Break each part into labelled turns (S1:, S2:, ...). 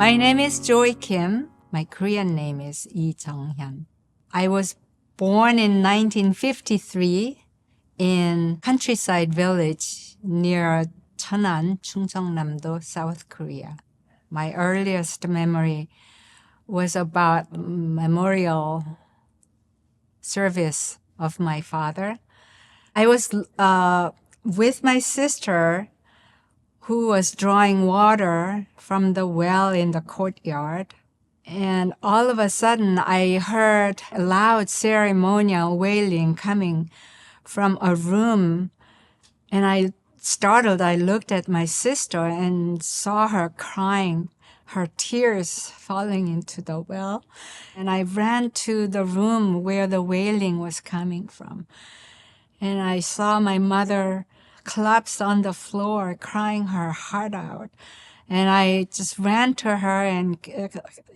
S1: My name is Joy Kim. My Korean name is Lee Jeong-hyun. I was born in 1953 in countryside village near Cheonan, Chungcheong, South Korea. My earliest memory was about memorial service of my father. I was with my sister who was drawing water from the well in the courtyard. And all of a sudden, I heard a loud ceremonial wailing coming from a room. And I startled. I looked at my sister and saw her crying, her tears falling into the well. And I ran to the room where the wailing was coming from. And I saw my mother collapsed on the floor, crying her heart out. And I just ran to her and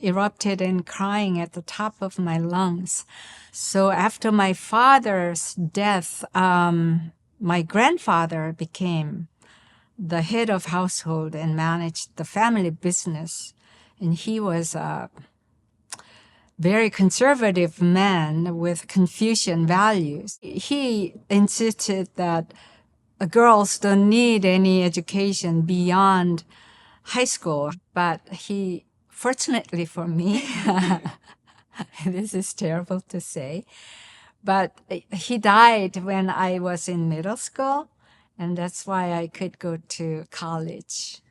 S1: erupted in crying at the top of my lungs. So after my father's death, my grandfather became the head of household and managed the family business. And he was a very conservative man with Confucian values. He insisted that girls don't need any education beyond high school, but he, fortunately for me, this is terrible to say, but he died when I was in middle school, and that's why I could go to college.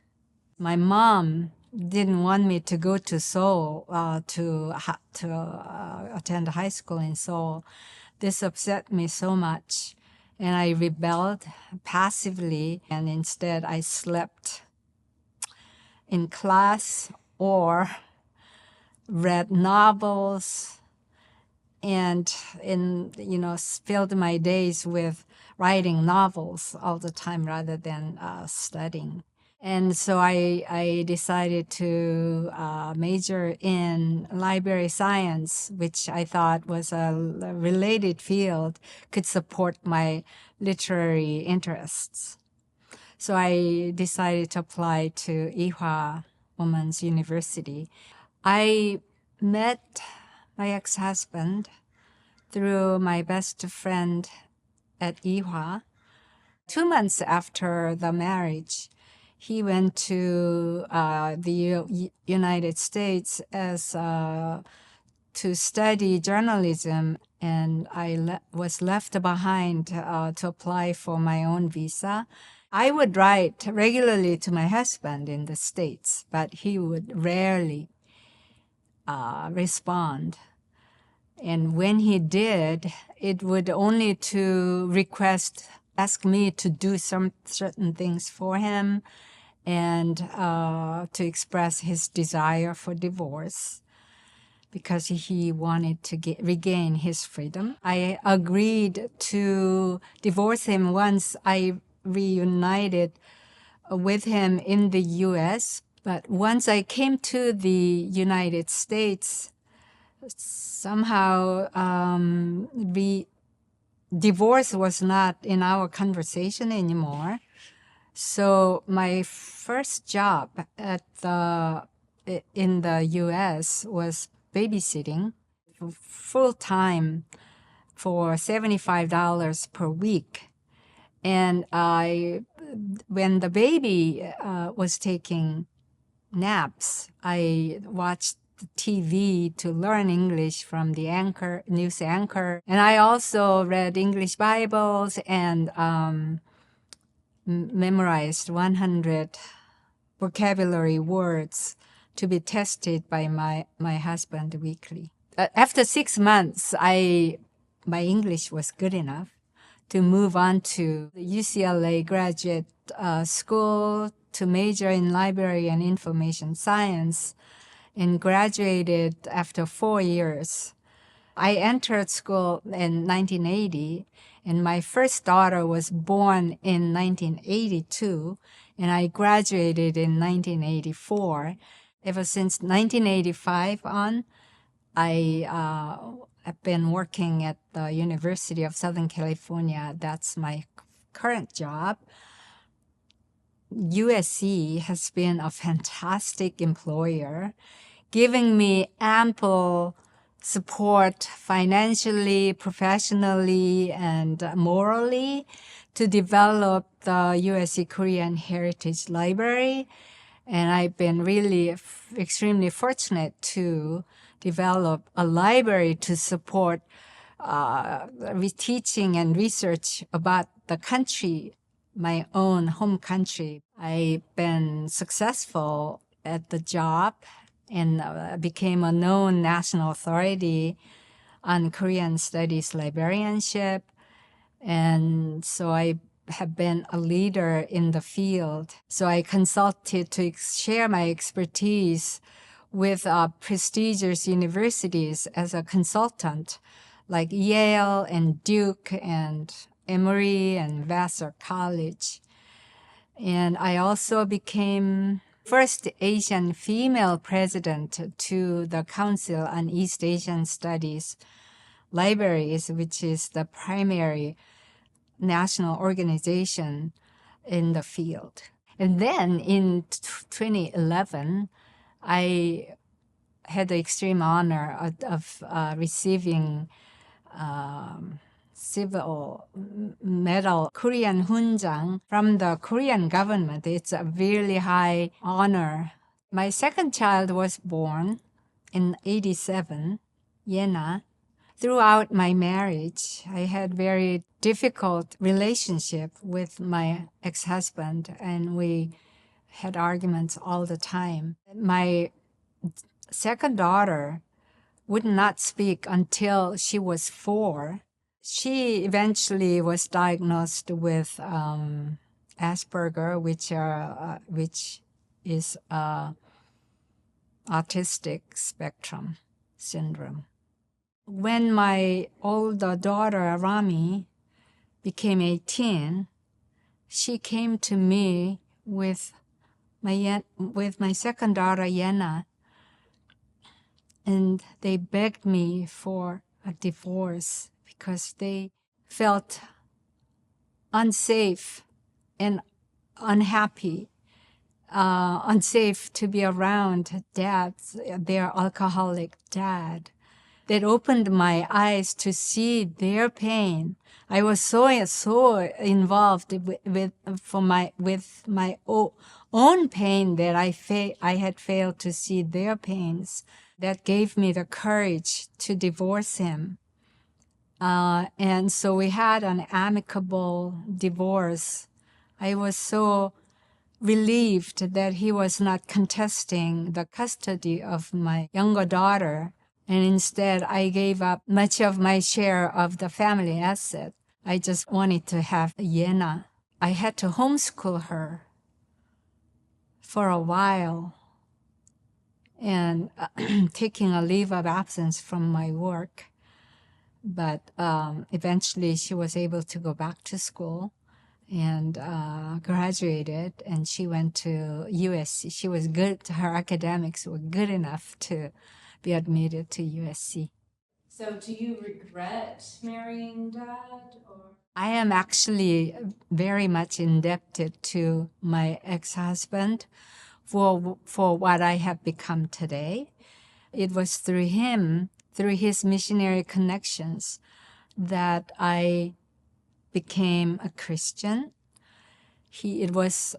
S1: My mom didn't want me to go to Seoul to attend high school in Seoul. This upset me so much. And I rebelled passively, and instead I slept in class or read novels and filled my days with writing novels all the time rather than studying. And so I decided to major in library science, which I thought was a related field, could support my literary interests. So I decided to apply to Ewha Womans University. I met my ex-husband through my best friend at Ewha. 2 months after the marriage, he went to the United States as to study journalism, and I was left behind to apply for my own visa. I would write regularly to my husband in the States, but he would rarely respond. And when he did, it would only to ask me to do some certain things for him and to express his desire for divorce because he wanted to regain his freedom. I agreed to divorce him once I reunited with him in the U.S., but once I came to the United States, somehow divorce was not in our conversation anymore. So my first job in the U.S. was babysitting full-time for $75 per week. And when the baby was taking naps, I watched TV to learn English from the news anchor. And I also read English Bibles and memorized 100 vocabulary words to be tested by my husband weekly. After 6 months, my English was good enough to move on to the UCLA graduate school to major in library and information science, and graduated after 4 years. I entered school in 1980, and my first daughter was born in 1982, and I graduated in 1984. Ever since 1985 on, I have been working at the University of Southern California. That's my current job. USC has been a fantastic employer, giving me ample support financially, professionally, and morally to develop the USC Korean Heritage Library. And I've been really extremely fortunate to develop a library to support teaching and research about the country, my own home country. I've been successful at the job and became a known national authority on Korean studies librarianship. And so I have been a leader in the field. So I consulted to share my expertise with prestigious universities as a consultant, like Yale and Duke and Emory and Vassar College. And I also became first Asian female president to the Council on East Asian Studies Libraries, which is the primary national organization in the field. And then in 2011, I had the extreme honor of receiving civil medal, Korean Hunjang, from the Korean government. It's a really high honor. My second child was born in 87, Yena. Throughout my marriage, I had very difficult relationship with my ex-husband, and we had arguments all the time. My second daughter would not speak until she was 4. She eventually was diagnosed with Asperger, which is autistic spectrum syndrome. When my older daughter, Rami, became 18, she came to me with my second daughter, Yena, and they begged me for a divorce because they felt unsafe and unhappy, unsafe to be around their alcoholic dad. That opened my eyes to see their pain. I was so involved with my own pain that I had failed to see their pains. That gave me the courage to divorce him. And so we had an amicable divorce. I was so relieved that he was not contesting the custody of my younger daughter. And instead, I gave up much of my share of the family asset. I just wanted to have Yena. I had to homeschool her for a while and taking a leave of absence from my work. But eventually, she was able to go back to school and graduated, and she went to USC. She was good. Her academics were good enough to be admitted to USC.
S2: So do you regret marrying Dad? Or?
S1: I am actually very much indebted to my ex-husband for what I have become today. It was through him, through his missionary connections, that I became a Christian. It was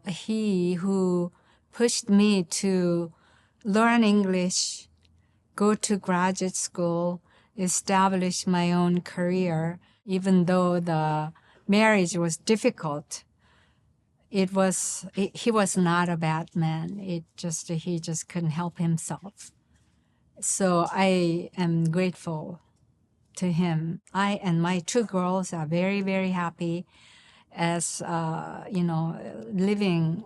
S1: he who pushed me to learn English, go to graduate school, establish my own career, even though the marriage was difficult. He was not a bad man. He just couldn't help himself. So I am grateful to him. I and my 2 girls are very, very happy as, living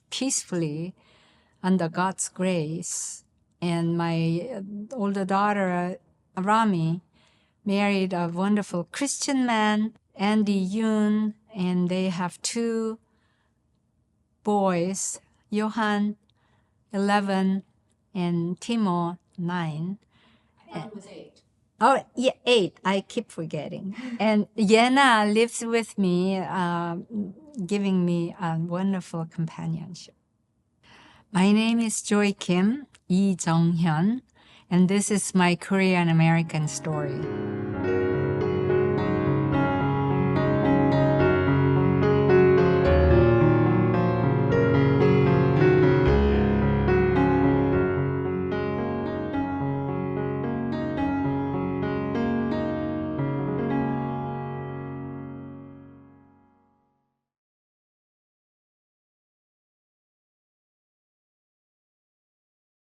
S1: peacefully under God's grace. And my older daughter, Rami, married a wonderful Christian man, Andy Yoon, and they have 2 boys, Johan, 11, and Timo, 9.
S2: One was 8.
S1: Oh, yeah, 8. I keep forgetting. And Yena lives with me giving me a wonderful companionship. My name is Joy Kim, Lee Jeong-hyun, and this is my Korean American story.